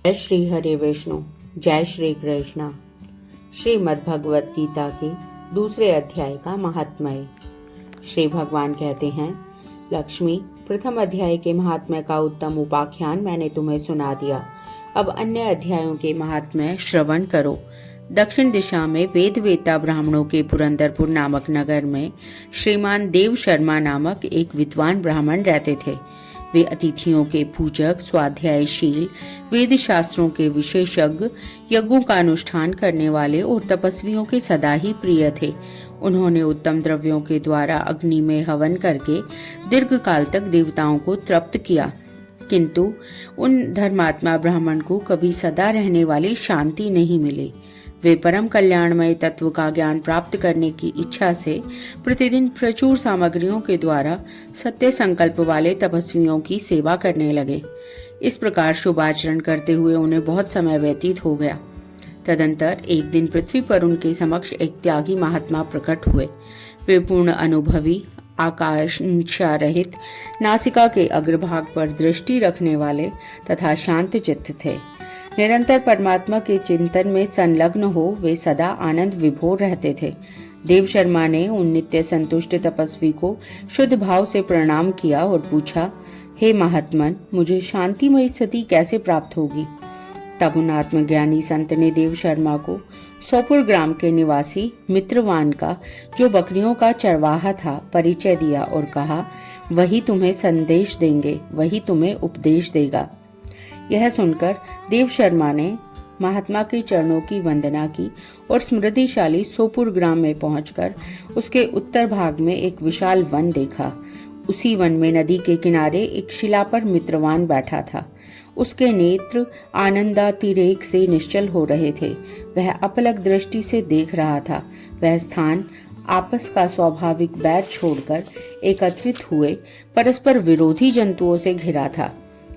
जय श्री हरे विष्णु। जय श्री कृष्ण। श्रीमद् भगवत गीता के दूसरे अध्याय का महात्म्य। श्री भगवान कहते हैं, लक्ष्मी, प्रथम अध्याय के महात्म्य का उत्तम उपाख्यान मैंने तुम्हें सुना दिया। अब अन्य अध्यायों के महात्म्य श्रवण करो। दक्षिण दिशा में वेदवेता ब्राह्मणों के पुरंदरपुर नामक नगर में श्रीमान देव शर्मा नामक एक विद्वान ब्राह्मण रहते थे। वे अतिथियों के पूजक, स्वाध्यायशील, वेद शास्त्रों के विशेषज्ञ, यज्ञों का अनुष्ठान करने वाले और तपस्वियों के सदा ही प्रिय थे। उन्होंने उत्तम द्रव्यों के द्वारा अग्नि में हवन करके दीर्घ काल तक देवताओं को तृप्त किया, किंतु उन धर्मात्मा ब्राह्मण को कभी सदा रहने वाली शांति नहीं मिली। वे परम कल्याणमय तत्व का ज्ञान प्राप्त करने की इच्छा से प्रतिदिन प्रचुर सामग्रियों के द्वारा सत्य संकल्प वाले तपस्वियों की सेवा करने लगे। इस प्रकार शुभ आचरण करते हुए उन्हें बहुत समय व्यतीत हो गया। तदंतर एक दिन पृथ्वी पर उनके समक्ष एक त्यागी महात्मा प्रकट हुए। वे पूर्ण अनुभवी, आकांक्षा रहित, नासिका के अग्रभाग पर दृष्टि रखने वाले तथा शांत चित्त थे। निरंतर परमात्मा के चिंतन में संलग्न हो वे सदा आनंद विभोर रहते थे। देव शर्मा ने उन नित्य संतुष्ट तपस्वी को शुद्ध भाव से प्रणाम किया और पूछा, हे महात्मन, मुझे शांतिमयी स्थिति कैसे प्राप्त होगी? तब उन आत्मज्ञानी संत ने देव शर्मा को सोपुर ग्राम के निवासी मित्रवान का, जो बकरियों का चरवाहा था, परिचय दिया और कहा, वही तुम्हें संदेश देंगे, वही तुम्हें उपदेश देगा। यह सुनकर देव शर्मा ने महात्मा के चरणों की वंदना की और स्मृतिशाली सोपुर ग्राम में पहुंचकर उसके उत्तर भाग में एक विशाल वन देखा। उसी वन में नदी के किनारे एक शिला पर मित्रवान बैठा था। उसके नेत्र आनंदातिरेक से निश्चल हो रहे थे। वह अपलक दृष्टि से देख रहा था। वह स्थान आपस का स्वाभाविक बैर छोड़कर एकत्रित हुए परस्पर विरोधी जंतुओं से घिरा था।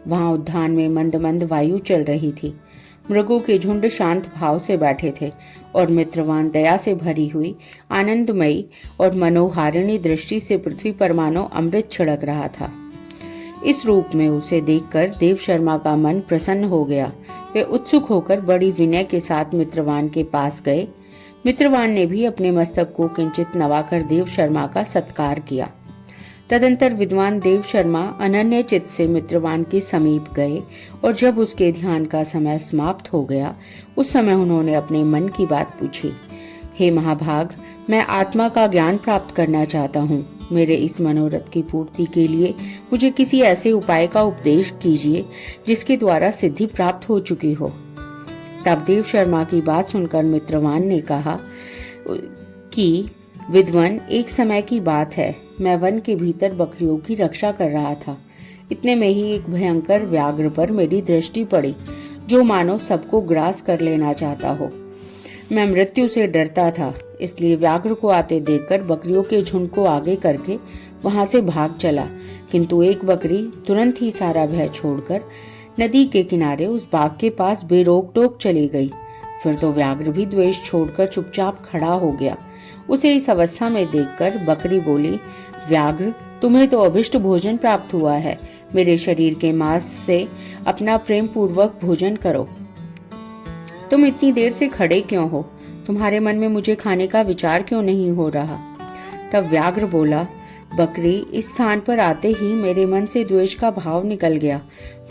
वहां उद्यान में मंद मंद वायु चल रही थी। मृगों के झुंड शांत भाव से बैठे थे और मित्रवान दया से भरी हुई आनंदमयी और मनोहारिणी दृष्टि से पृथ्वी पर मानो अमृत छिड़क रहा था। इस रूप में उसे देखकर देव शर्मा का मन प्रसन्न हो गया। वे उत्सुक होकर बड़ी विनय के साथ मित्रवान के पास गए। मित्रवान ने भी अपने मस्तक को किंचित नवाकर देव शर्मा का सत्कार किया। तदंतर विद्वान देव शर्मा अनन्य चित्त से मित्रवान के समीप गए और जब उसके ध्यान का समय समाप्त हो गया, उस समय उन्होंने अपने मन की बात पूछी। हे महाभाग, मैं आत्मा का ज्ञान प्राप्त करना चाहता हूँ। मेरे इस मनोरथ की पूर्ति के लिए मुझे किसी ऐसे उपाय का उपदेश कीजिए जिसके द्वारा सिद्धि प्राप्त हो चुकी हो। तब देव शर्मा की बात सुनकर मित्रवान ने कहा कि विद्वान, एक समय की बात है, मैं वन के भीतर बकरियों की रक्षा कर रहा था। इतने में ही एक भयंकर व्याघ्र पर मेरी दृष्टि पड़ी, जो मानो सबको ग्रास कर लेना चाहता हो। मैं मृत्यु से डरता था, इसलिए व्याघ्र को आते देखकर बकरियों के झुंड को आगे करके वहां से भाग चला, किंतु एक बकरी तुरंत ही सारा भय छोड़कर नदी के किनारे उस बाग के पास बेरोक टोक चली गई। फिर तो व्याघ्र भी द्वेष छोड़कर चुपचाप खड़ा हो गया। उसे इस अवस्था में देखकर बकरी बोली, व्याघ्र, तुम्हें तो अभिष्ट भोजन प्राप्त हुआ है। मेरे शरीर के मांस से अपना प्रेम पूर्वक भोजन करो। तुम इतनी देर से खड़े क्यों हो? तुम्हारे मन में मुझे खाने का विचार क्यों नहीं हो रहा? तब व्याघ्र बोला, बकरी, इस स्थान पर आते ही मेरे मन से द्वेष का भाव निकल गया।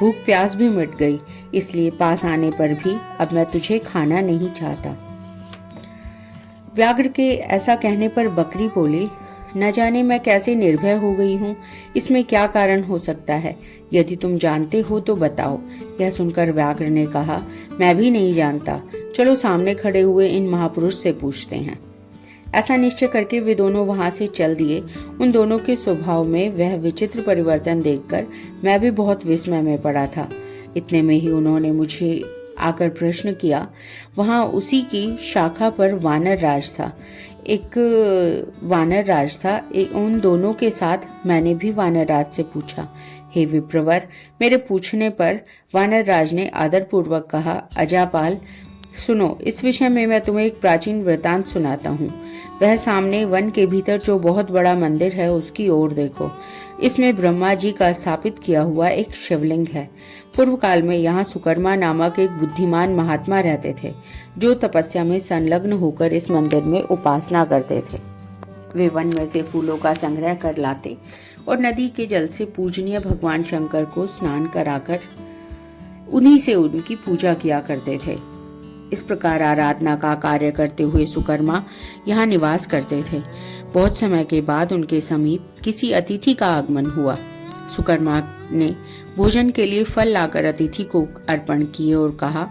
भूख प्यास भी मिट गई, इसलिए पास आने पर भी अब मैं तुझे खाना नहीं चाहता। व्याघ्र के ऐसा कहने पर बकरी बोली, न जाने मैं कैसे निर्भय हो गई हूँ। इसमें क्या कारण हो सकता है? यदि तुम जानते हो तो बताओ। यह सुनकर व्याघ्र ने कहा, मैं भी नहीं जानता। चलो सामने खड़े हुए इन महापुरुष से पूछते हैं। ऐसा निश्चय करके वे दोनों वहां से चल दिए। उन दोनों के स्वभाव में वह विचित्र परिवर्तन देखकर मैं भी बहुत विस्मय में पड़ा था। इतने में ही उन्होंने मुझे आकर प्रश्न किया। वहां उसी की शाखा पर वानर राज था। उन दोनों के साथ मैंने भी वानर राज से पूछा। हे विप्रवर, मेरे पूछने पर वानर राज ने आदर पूर्वक कहा, अजापाल, सुनो, इस विषय में मैं तुम्हें एक प्राचीन वृतांत सुनाता हूँ। वह सामने वन के भीतर जो बहुत बड़ा मंदिर है उसकी ओर देखो। इसमें ब्रह्मा जी का स्थापित किया हुआ एक शिवलिंग है। पूर्व काल में यहाँ सुकर्मा नामक एक बुद्धिमान महात्मा रहते थे, जो तपस्या में संलग्न होकर इस मंदिर में उपासना करते थे। वे वन में से फूलों का संग्रह कर लाते और नदी के जल से पूजनीय भगवान शंकर को स्नान कराकर उन्हीं से उनकी पूजा किया करते थे। इस प्रकार आराधना का कार्य करते हुए सुकर्मा यहाँ निवास करते थे। बहुत समय के बाद उनके समीप किसी अतिथि का आगमन हुआ। सुकर्मा ने भोजन के लिए फल लाकर अतिथि को अर्पण किए और कहा,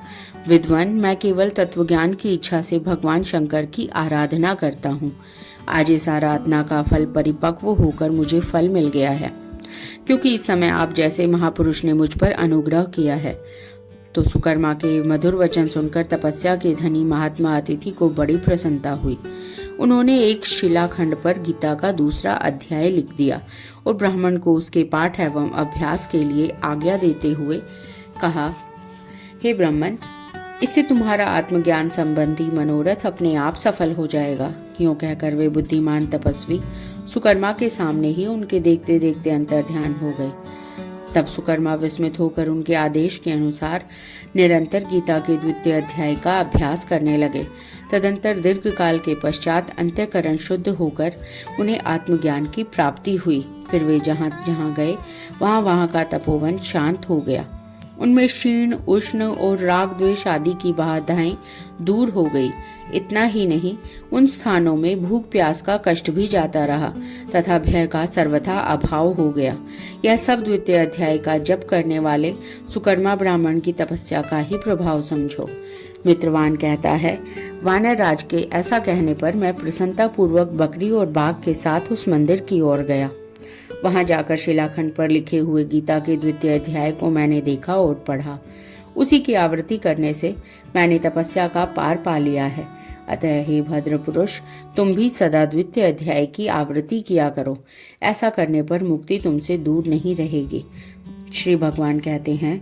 विद्वान, मैं केवल तत्वज्ञान की इच्छा से भगवान शंकर की आराधना करता हूँ। आज इस आराधना का फल परिपक्व होकर मुझे फल मिल गया है, क्योंकि इस समय आप जैसे महापुरुष ने मुझ पर अनुग्रह किया है। तो सुकर्मा के मधुर वचन सुनकर तपस्या के धनी महात्मा अतिथि को बड़ी प्रसन्नता हुई। उन्होंने एक शिलाखंड पर गीता का दूसरा अध्याय लिख दिया और ब्राह्मण को उसके पाठ एवं अभ्यास के लिए आज्ञा देते हुए कहा, हे ब्राह्मण, इससे तुम्हारा आत्मज्ञान संबंधी मनोरथ अपने आप सफल हो जाएगा। यूं कहकर वे बुद्धिमान तपस्वी सुकर्मा के सामने ही उनके देखते देखते अंतर्ध्यान हो गए। तब सुकर्मा विस्मित होकर उनके आदेश के अनुसार निरंतर गीता के द्वितीय अध्याय का अभ्यास करने लगे। तदंतर दीर्घ काल के पश्चात अंतःकरण शुद्ध होकर उन्हें आत्मज्ञान की प्राप्ति हुई। फिर वे जहाँ जहाँ गए वहाँ का तपोवन शांत हो गया। उनमें क्षीण, उष्ण और राग द्वेष आदि की बाधाएं दूर हो गई। इतना ही नहीं, उन स्थानों में भूख प्यास का कष्ट भी जाता रहा तथा भय का सर्वथा अभाव हो गया। यह सब द्वितीय अध्याय का जप करने वाले सुकर्मा ब्राह्मण की तपस्या का ही प्रभाव समझो। मित्रवान कहता है, वानर राज के ऐसा कहने पर मैं प्रसन्नता पूर्वक बकरी और बाघ के साथ उस मंदिर की ओर गया। वहां जाकर शिलाखंड पर लिखे हुए गीता के द्वितीय अध्याय को मैंने देखा और पढ़ा। उसी की आवृत्ति करने से मैंने तपस्या का पार पा लिया है। अतः हे भद्र पुरुष, तुम भी सदा द्वितीय अध्याय की आवृत्ति किया करो। ऐसा करने पर मुक्ति तुमसे दूर नहीं रहेगी। श्री भगवान कहते हैं,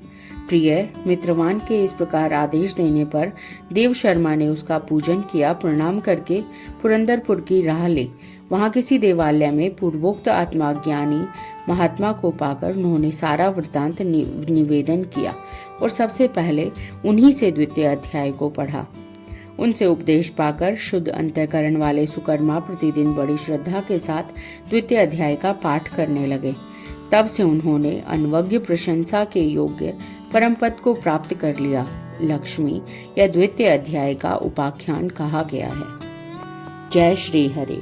प्रिय मित्रवान के इस प्रकार आदेश देने पर देव शर्मा ने उसका पूजन किया। प्रणाम करके पुरंदरपुर की राह ली। वहां किसी देवालय में पूर्वोक्त आत्मज्ञानी महात्मा को पाकर उन्होंने सारा वृतांत निवेदन किया और सबसे पहले उन्हीं से द्वितीय अध्याय को पढ़ा। उनसे उपदेश पाकर शुद्ध अंतःकरण वाले सुकर्मा प्रतिदिन बड़ी श्रद्धा के साथ द्वितीय अध्याय का पाठ करने लगे। तब से उन्होंने अनवज्ञ प्रशंसा के योग्य परम पद को प्राप्त कर लिया। लक्ष्मी यह द्वितीय अध्याय का उपाख्यान कहा गया है। जय श्री हरि।